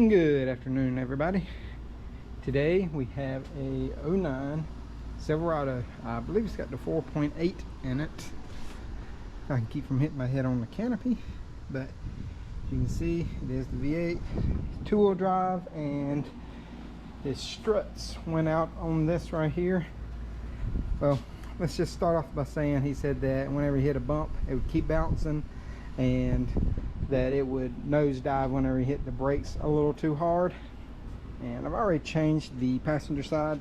Good afternoon, everybody. Today we have a '09 Silverado. I believe it's got the 4.8 in it. I can keep from hitting my head on the canopy, but you can see it is the V8 two-wheel drive, and his struts went out on this right here. Well, let's just start off by saying he said that whenever he hit a bump it would keep bouncing, and that it would nosedive whenever he hit the brakes a little too hard. And I've already changed the passenger side,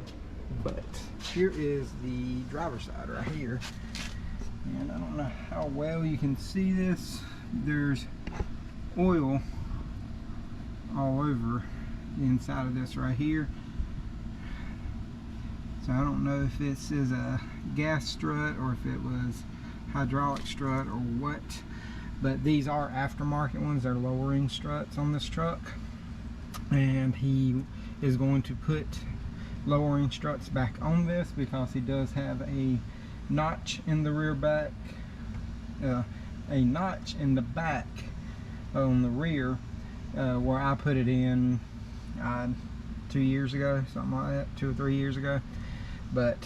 but here is the driver's side right here. And I don't know how well you can see this. There's oil all over the inside of this right here. So I don't know if this is a gas strut or if it was hydraulic strut or what. But these are aftermarket ones. They're lowering struts on this truck, and he is going to put lowering struts back on this because he does have a notch in the rear back, a notch in the back on the rear where I put it in 2 years ago, something like that, 2 or 3 years ago. But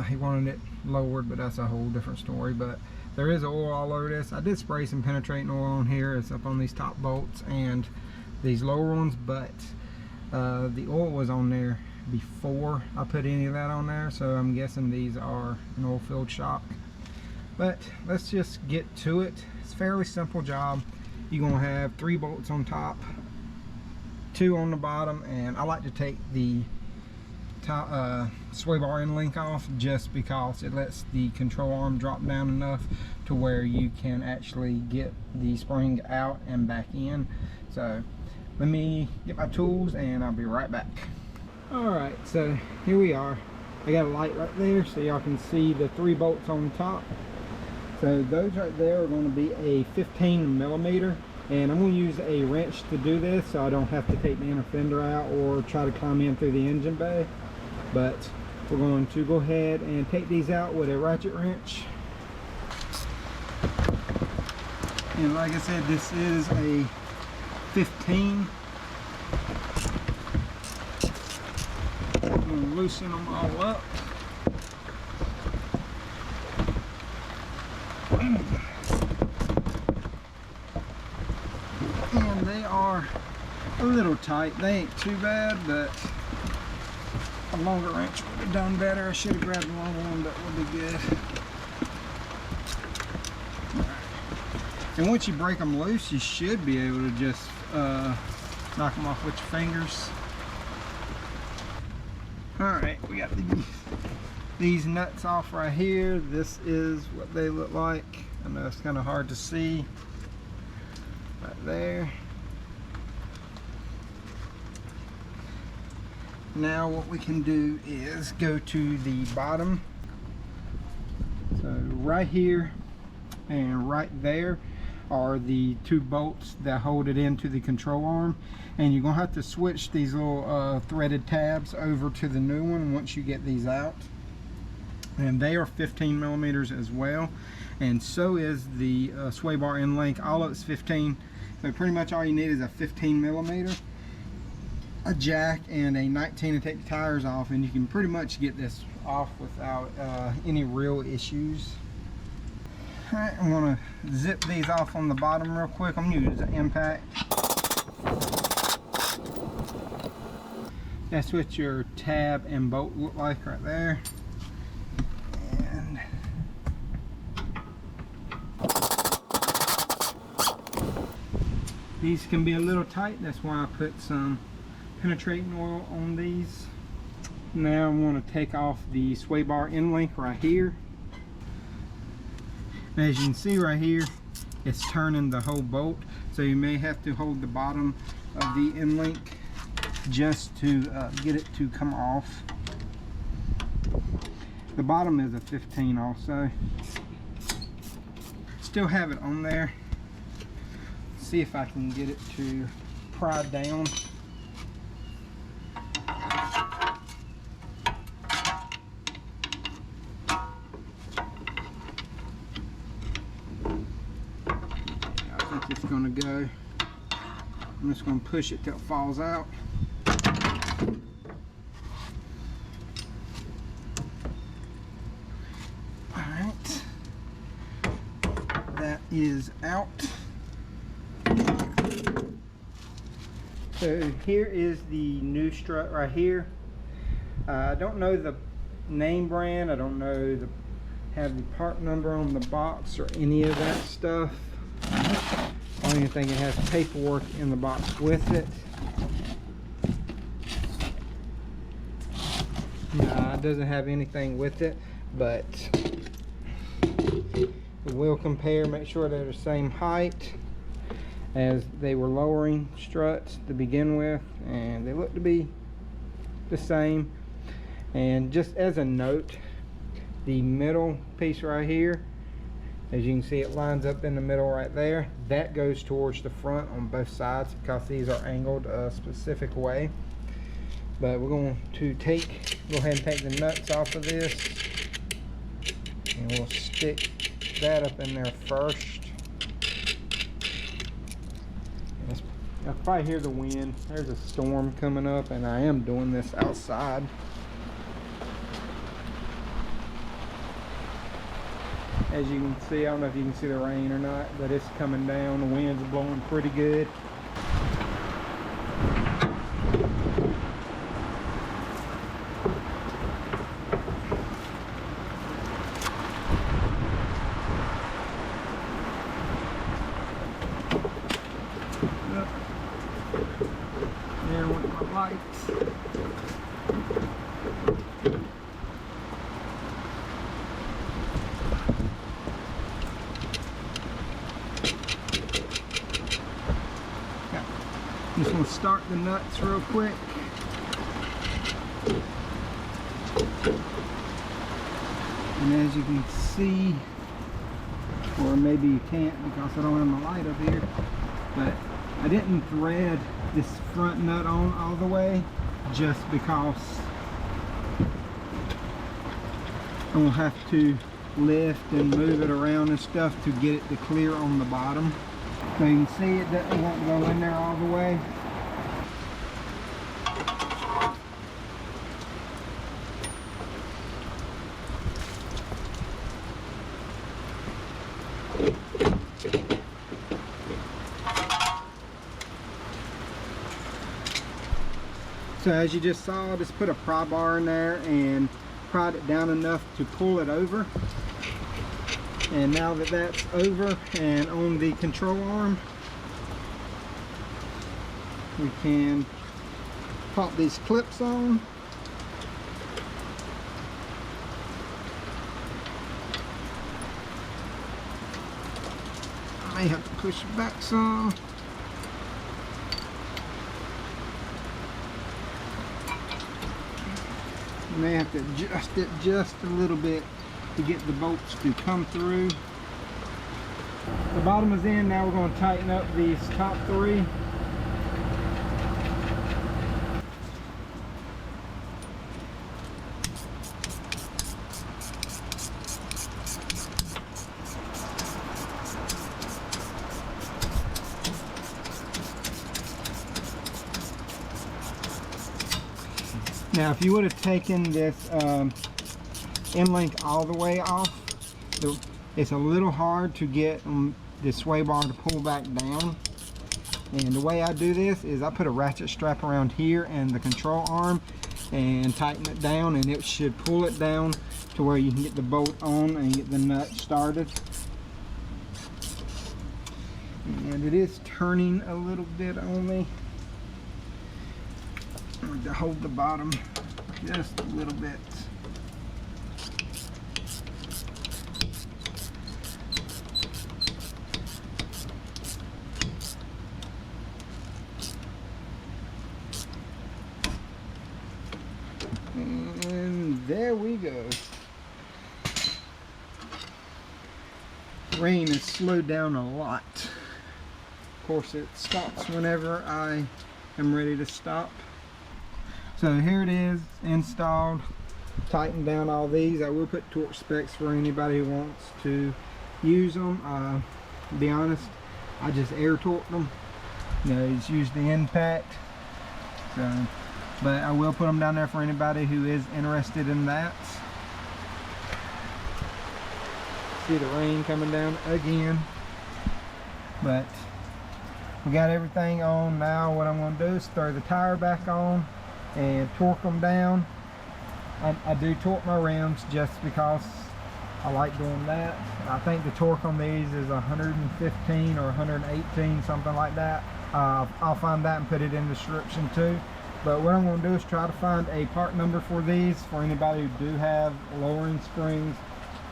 he wanted it lowered, but that's a whole different story. But there is oil all over this. I did spray some penetrating oil on here. It's up on these top bolts and these lower ones, but the oil was on there before I put any of that on there, so I'm guessing these are an oil-filled shock. But let's just get to it. It's a fairly simple job. You're gonna have 3 bolts on top, 2 on the bottom, and I like to take the top sway bar end link off just because it lets the control arm drop down enough to where you can actually get the spring out and back in. So let me get my tools and I'll be right back. Alright, so here we are. I got a light right there so y'all can see the 3 bolts on top. So those right there are going to be a 15 millimeter, and I'm going to use a wrench to do this so I don't have to take the inner fender out or try to climb in through the engine bay. But we're going to go ahead and take these out with a ratchet wrench. And like I said, this is a 15. I'm going to loosen them all up. And they are a little tight. They ain't too bad, but a longer wrench would have done better. I should have grabbed a longer one, but would be good. Right. And once you break them loose, you should be able to just knock them off with your fingers. Alright, we got these nuts off right here. This is what they look like. I know it's kind of hard to see right there. Now what we can do is go to the bottom. So right here and right there are the 2 bolts that hold it into the control arm, and you're gonna have to switch these little threaded tabs over to the new one once you get these out. And they are 15 millimeters as well, and so is the sway bar end link. All of it's 15, so pretty much all you need is a 15 millimeter, a jack, and a 19 to take the tires off, and you can pretty much get this off without any real issues. Alright, I'm going to zip these off on the bottom real quick. I'm going to use an impact. That's what your tab and bolt look like right there. And these can be a little tight. That's why I put some penetrating oil on these. Now I'm going to take off the sway bar end link right here. And as you can see right here, it's turning the whole bolt, so you may have to hold the bottom of the end link just to get it to come off. The bottom is a 15 also. Still have it on there. See if I can get it to pry down. I think it's gonna go. I'm just going to push it till it falls out. Alright, that is out. So here is the new strut right here. I don't know the name brand, I don't know have the part number on the box or any of that stuff. I don't even think it has paperwork in the box with it. No, it doesn't have anything with it, but we'll compare, make sure they're the same height as they were lowering struts to begin with, and they look to be the same. And just as a note, the middle piece right here, as you can see, it lines up in the middle right there. That goes towards the front on both sides because these are angled a specific way. But we're going to go ahead and take the nuts off of this, and we'll stick that up in there first. You'll probably hear the wind. There's a storm coming up, and I am doing this outside. As you can see, I don't know if you can see the rain or not, but it's coming down. The wind's blowing pretty good. There went my lights. I'm just going to start the nuts real quick. And as you can see, or maybe you can't because I don't have my light up here, but I didn't thread this front nut on all the way just because I'm going to have to lift and move it around and stuff to get it to clear on the bottom. So you can see it won't go in there all the way. So as you just saw, just put a pry bar in there and pried it down enough to pull it over. And now that that's over and on the control arm, we can pop these clips on. I may have to push it back some. You may have to adjust it just a little bit to get the bolts to come through. The bottom is in. Now we're going to tighten up these top three. Now if you would have taken this end link all the way off, it's a little hard to get the sway bar to pull back down. And the way I do this is I put a ratchet strap around here and the control arm and tighten it down, and it should pull it down to where you can get the bolt on and get the nut started. And it is turning a little bit on me. I'm going to hold the bottom just a little bit. And there we go. Rain has slowed down a lot. Of course, it stops whenever I am ready to stop. So here it is, installed, tightened down all these. I will put torque specs for anybody who wants to use them. To be honest, I just air torqued them. You know, he's used the impact. So, but I will put them down there for anybody who is interested in that. See the rain coming down again. But we got everything on. Now what I'm going to do is throw the tire back on and torque them down. I do torque my rims just because I like doing that. I think the torque on these is 115 or 118, something like that. I'll find that and put it in the description too. But what I'm going to do is try to find a part number for these for anybody who do have lowering springs,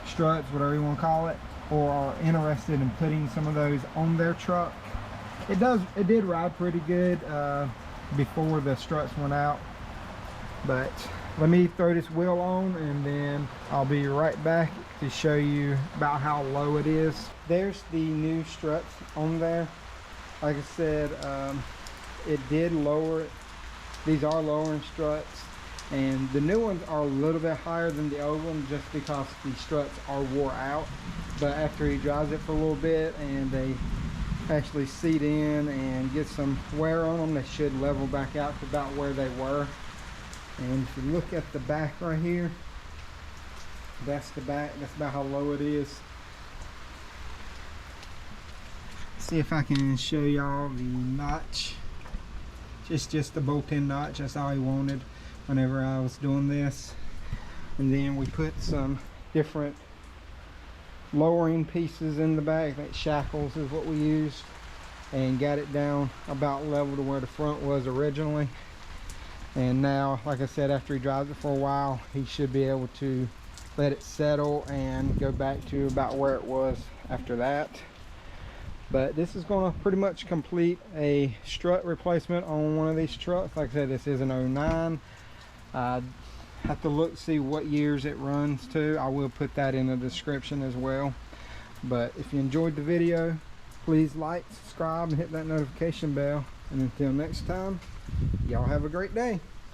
struts, whatever you want to call it, or are interested in putting some of those on their truck. It did ride pretty good before the struts went out. But let me throw this wheel on and then I'll be right back to show you about how low it is. There's the new struts on there. Like I said, it did lower it. These are lowering struts, and the new ones are a little bit higher than the old ones just because the struts are wore out. But after he drives it for a little bit and they actually seat in and get some wear on them, they should level back out to about where they were. And if you look at the back right here, that's the back. That's about how low it is. See if I can show y'all the notch. Just the bolt-in notch. That's all he wanted whenever I was doing this. And then we put some different lowering pieces in the back. Like shackles is what we used, and got it down about level to where the front was originally. And now, like I said, after he drives it for a while, he should be able to let it settle and go back to about where it was after that. But this is going to pretty much complete a strut replacement on one of these trucks. Like I said, this is an 09. I have to look, see what years it runs to. I will put that in the description as well. But if you enjoyed the video, please like, subscribe, and hit that notification bell. And until next time, y'all have a great day.